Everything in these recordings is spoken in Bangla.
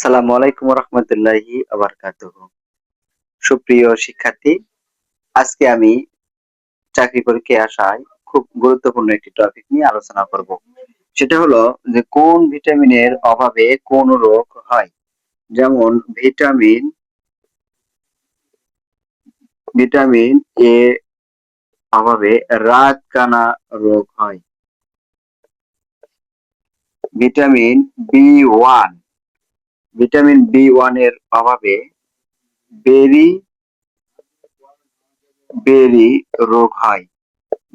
আসসালামু আলাইকুম রহমতুল্লাহি আবরকাতুহু। সুপ্রিয় শিক্ষার্থী, আজকে আমি চাকরি পরীক্ষায় আসায় খুব গুরুত্বপূর্ণ একটি টপিক নিয়ে আলোচনা করব। সেটা হলো যে কোন ভিটামিনের অভাবে কোন রোগ হয়। যেমন ভিটামিন এ অভাবে রাতকানা রোগ হয়। Vitamin B one vitamin B one এর অভাবে বেরি বেরি রোগ হয়।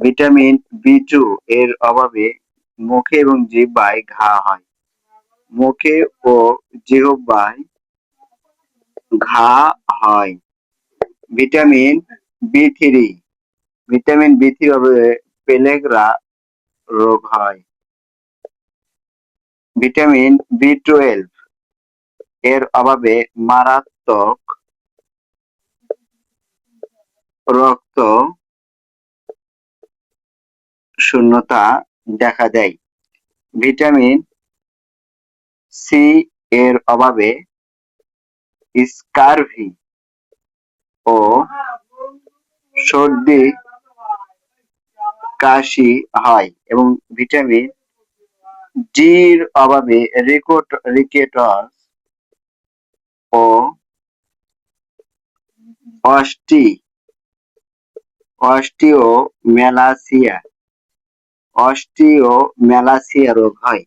ভিটামিন বি টু এর অভাবে মুখে এবং জিহ্বায় ঘা হয়। মুখে ও জিহ্বায় ঘা হয়। Vitamin B three vitamin B three অভাবে পেলেগরা রোগ হয়। ভিটামিন বি টুয়েলভ এর অভাবে মারাত্মক রক্ত শূন্যতা দেখা দেয়। ভিটামিন সি এর অভাবে স্কারভি ও সর্দি কাশি হয় এবং ভিটামিন ডির অভাবে রিকেটস ও অস্টি অস্টিওমেলাসিয়া অস্টিওমেলাসিয়া রোগ হয়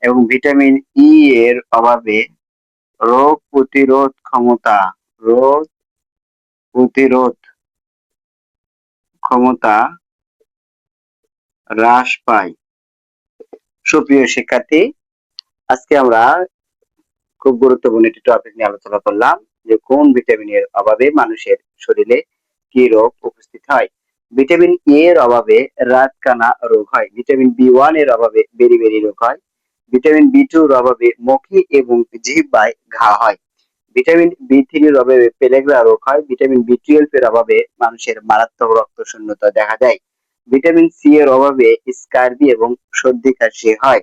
এবং ভিটামিন ই এর অভাবে রোগ প্রতিরোধ ক্ষমতা হ্রাস পায়। সুপ্রিয় শিক্ষার্থী, আজকে আমরা খুব গুরুত্বপূর্ণ একটি টপিক নিয়ে আলোচনা করলাম যে কোন ভিটামিনের অভাবে মানুষের শরীরে কি রোগ উপস্থিত হয়। ভিটামিন এ এর অভাবে রাতকানা রোগ হয়। ভিটামিন বি ওয়ান এর অভাবে বেরি রোগ হয়। ভিটামিন বি টু এর অভাবে মুখে এবং জিহ্বায় ঘা হয়। ভিটামিন বি থ্রি এর অভাবে পেলেগরা রোগ হয়। ভিটামিন বি টুয়েলভ এর অভাবে মানুষের মারাত্মক রক্ত শূন্যতা দেখা দেয়। ভিটামিন সি এর অভাবে স্কার্বি এবং সর্দি কাশি হয়।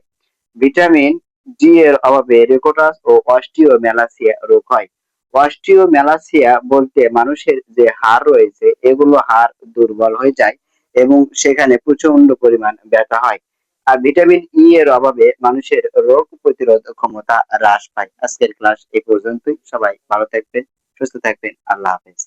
ভিটামিন ডি এর অভাবে রিকেটস ও অস্টিওমেলাসিয়া রোগ হয়। অস্টিওমেলাসিয়া বলতে মানুষের যে হাড় রয়েছে এগুলো হাড় দুর্বল হয়ে যায় এবং সেখানে প্রচন্ড পরিমাণ ব্যথা হয়। আর ভিটামিন ই এর অভাবে মানুষের রোগ প্রতিরোধ ক্ষমতা হ্রাস পায়। আজকের ক্লাস এই পর্যন্তই। সবাই ভালো থাকবেন, সুস্থ থাকবেন। আল্লাহ হাফেজ।